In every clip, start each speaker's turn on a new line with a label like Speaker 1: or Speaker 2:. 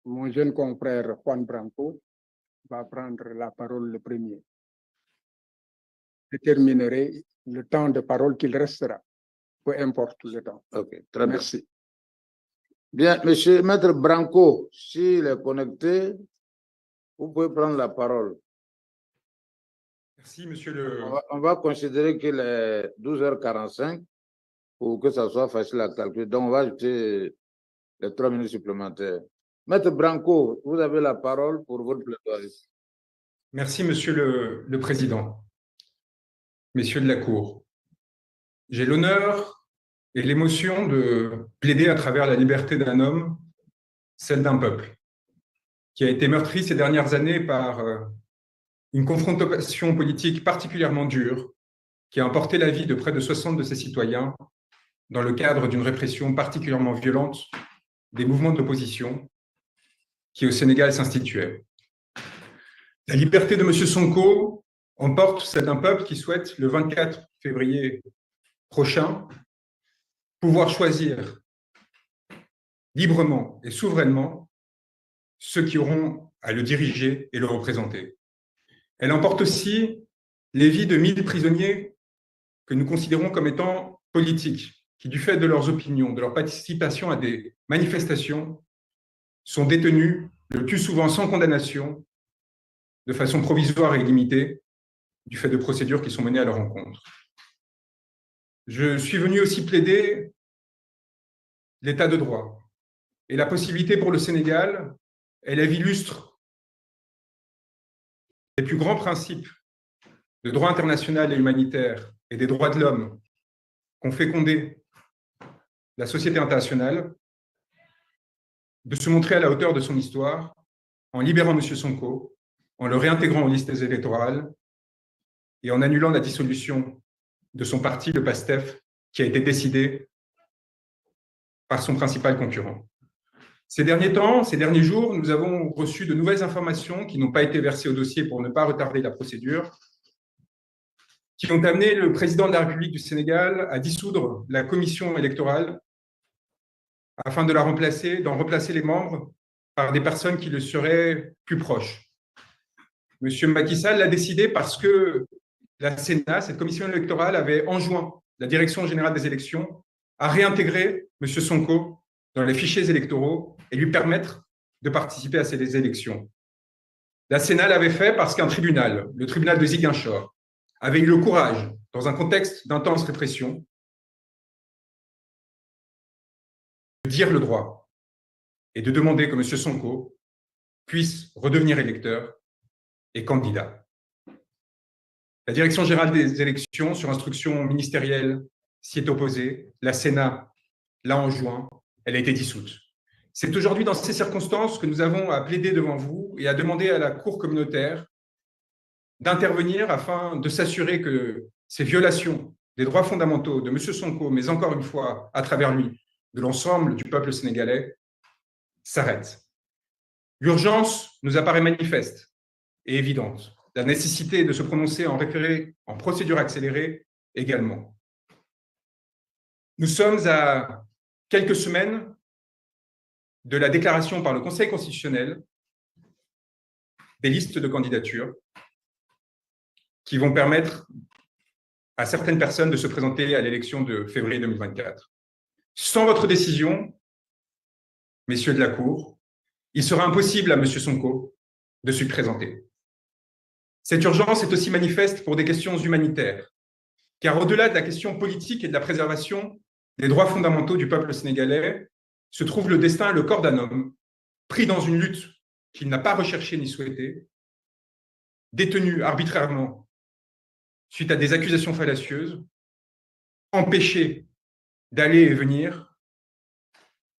Speaker 1: mon jeune confrère Juan Branco va prendre la parole le premier. Je terminerai le temps de parole qu'il restera, peu importe le temps.
Speaker 2: Ok, très bien.
Speaker 1: Merci.
Speaker 2: Bien, Monsieur Maître Branco, s'il est connecté, vous pouvez prendre la parole.
Speaker 3: Merci, monsieur le...
Speaker 2: On va considérer qu'il est 12h45 pour que ça soit facile à calculer. Donc, on va ajouter les 3 minutes supplémentaires. Maître Branco, vous avez la parole pour votre plaidoirie.
Speaker 3: Merci, monsieur le Président. Messieurs de la Cour, j'ai l'honneur et l'émotion de plaider à travers la liberté d'un homme, celle d'un peuple, qui a été meurtri ces dernières années par une confrontation politique particulièrement dure, qui a emporté la vie de près de 60 de ses citoyens dans le cadre d'une répression particulièrement violente des mouvements d'opposition qui au Sénégal s'instituaient. La liberté de M. Sonko emporte celle d'un peuple qui souhaite, le 24 février prochain, pouvoir choisir librement et souverainement ceux qui auront à le diriger et le représenter. Elle emporte aussi les vies de 1000 prisonniers que nous considérons comme étant politiques, qui, du fait de leurs opinions, de leur participation à des manifestations, sont détenus le plus souvent sans condamnation, de façon provisoire et illimitée, du fait de procédures qui sont menées à leur encontre. Je suis venu aussi plaider l'état de droit et la possibilité pour le Sénégal, élève illustre les plus grands principes de droit international et humanitaire et des droits de l'homme qu'ont fécondé la société internationale, de se montrer à la hauteur de son histoire en libérant M. Sonko, en le réintégrant aux listes électorales et en annulant la dissolution de son parti, le PASTEF, qui a été décidé par son principal concurrent. Ces derniers temps, ces derniers jours, nous avons reçu de nouvelles informations qui n'ont pas été versées au dossier pour ne pas retarder la procédure, qui ont amené le président de la République du Sénégal à dissoudre la commission électorale afin de d'en remplacer les membres par des personnes qui le seraient plus proches. Monsieur Macky Sall l'a décidé parce que la Sénat, cette commission électorale, avait enjoint la Direction générale des élections à réintégrer M. Sonko dans les fichiers électoraux et lui permettre de participer à ces élections. La Sénat l'avait fait parce qu'un tribunal, le tribunal de Ziguinchor, avait eu le courage, dans un contexte d'intense répression, de dire le droit et de demander que M. Sonko puisse redevenir électeur et candidat. La Direction générale des élections, sur instruction ministérielle, s'y est opposée. La Sénat l'a enjoint. Elle a été dissoute. C'est aujourd'hui dans ces circonstances que nous avons à plaider devant vous et à demander à la Cour communautaire d'intervenir afin de s'assurer que ces violations des droits fondamentaux de M. Sonko, mais encore une fois, à travers lui, de l'ensemble du peuple sénégalais, s'arrêtent. L'urgence nous apparaît manifeste et évidente. La nécessité de se prononcer en référé, en procédure accélérée également. Nous sommes à quelques semaines de la déclaration par le Conseil constitutionnel des listes de candidatures qui vont permettre à certaines personnes de se présenter à l'élection de février 2024. Sans votre décision, messieurs de la Cour, il sera impossible à M. Sonko de se présenter. Cette urgence est aussi manifeste pour des questions humanitaires, car au-delà de la question politique et de la préservation des droits fondamentaux du peuple sénégalais, se trouve le destin et le corps d'un homme pris dans une lutte qu'il n'a pas recherchée ni souhaitée, détenu arbitrairement suite à des accusations fallacieuses, empêché d'aller et venir,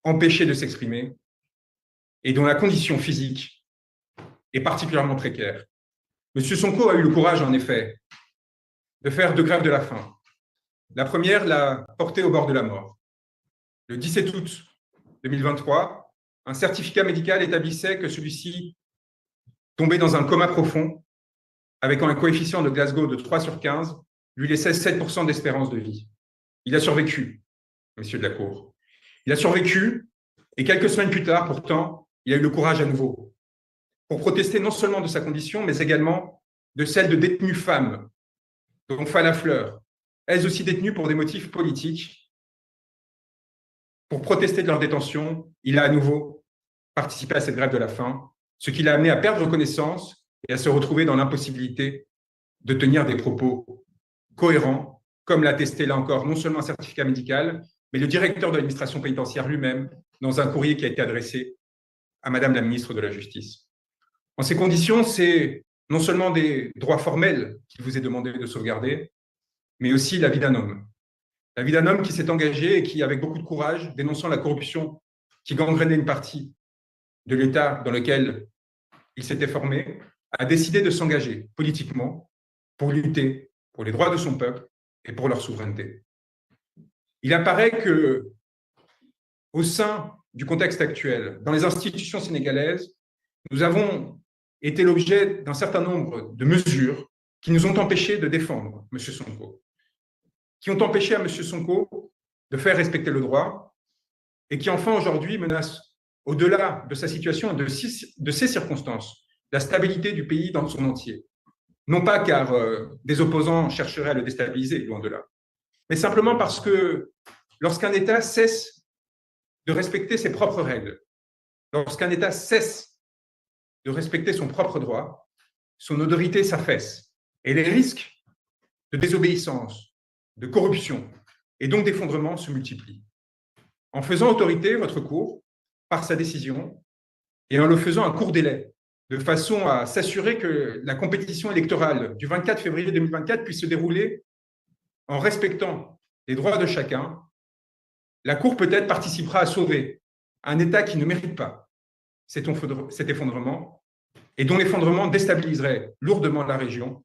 Speaker 3: empêché de s'exprimer, et dont la condition physique est particulièrement précaire. M. Sonko a eu le courage, en effet, de faire 2 grèves de la faim. La première l'a porté au bord de la mort. Le 17 août 2023, un certificat médical établissait que celui-ci tombait dans un coma profond, avec un coefficient de Glasgow de 3/15, lui laissait 7% d'espérance de vie. Il a survécu, messieurs de la Cour. Il a survécu, et quelques semaines plus tard, pourtant, il a eu le courage à nouveau pour protester non seulement de sa condition, mais également de celle de détenues femmes, dont Falla Fleur, elles aussi détenues pour des motifs politiques. Pour protester de leur détention, il a à nouveau participé à cette grève de la faim, ce qui l'a amené à perdre connaissance et à se retrouver dans l'impossibilité de tenir des propos cohérents, comme l'a attesté là encore non seulement un certificat médical, mais le directeur de l'administration pénitentiaire lui-même dans un courrier qui a été adressé à Madame la ministre de la Justice. En ces conditions, c'est non seulement des droits formels qu'il vous est demandé de sauvegarder, mais aussi la vie d'un homme. La vie d'un homme qui s'est engagé et qui, avec beaucoup de courage, dénonçant la corruption qui gangrénait une partie de l'État dans lequel il s'était formé, a décidé de s'engager politiquement pour lutter pour les droits de son peuple et pour leur souveraineté. Il apparaît que, au sein du contexte actuel, dans les institutions sénégalaises, nous avons été l'objet d'un certain nombre de mesures qui nous ont empêchés de défendre M. Sonko, qui ont empêché à M. Sonko de faire respecter le droit et qui enfin aujourd'hui menacent, au-delà de sa situation et de ses circonstances, la stabilité du pays dans son entier. Non pas car des opposants chercheraient à le déstabiliser, loin de là, mais simplement parce que lorsqu'un État cesse de respecter ses propres règles, lorsqu'un État cesse de respecter son propre droit, son autorité s'affaisse et les risques de désobéissance, de corruption et donc d'effondrement se multiplient. En faisant autorité, votre cour, par sa décision, et en le faisant à court délai, de façon à s'assurer que la compétition électorale du 24 février 2024 puisse se dérouler en respectant les droits de chacun, la Cour peut-être participera à sauver un État qui ne mérite pas cet effondrement et dont l'effondrement déstabiliserait lourdement la région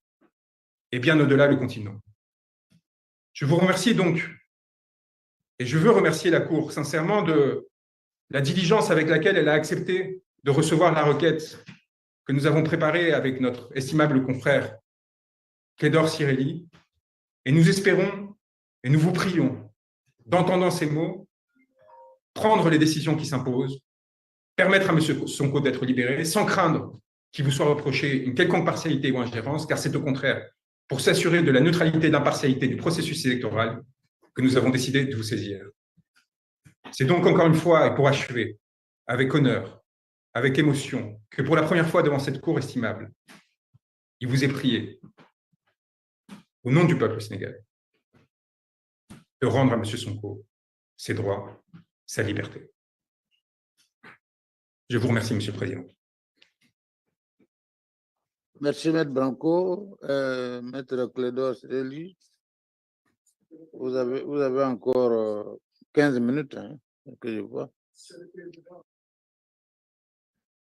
Speaker 3: et bien au-delà le continent. Je vous remercie donc, et je veux remercier la Cour sincèrement de la diligence avec laquelle elle a accepté de recevoir la requête que nous avons préparée avec notre estimable confrère Clédor Cirelli, et nous espérons et nous vous prions d'entendant ces mots, prendre les décisions qui s'imposent, permettre à M. Sonko d'être libéré sans craindre qu'il vous soit reproché une quelconque partialité ou ingérence, car c'est au contraire pour s'assurer de la neutralité et de l'impartialité du processus électoral que nous avons décidé de vous saisir. C'est donc encore une fois, et pour achever, avec honneur, avec émotion, que pour la première fois devant cette cour estimable, il vous est prié, au nom du peuple sénégalais, de rendre à M. Sonko ses droits, sa liberté. Je vous remercie, Monsieur le Président.
Speaker 2: Merci, Maître Branco. Maître Clédor Cirelli, vous avez encore 15 minutes, hein, que je vois.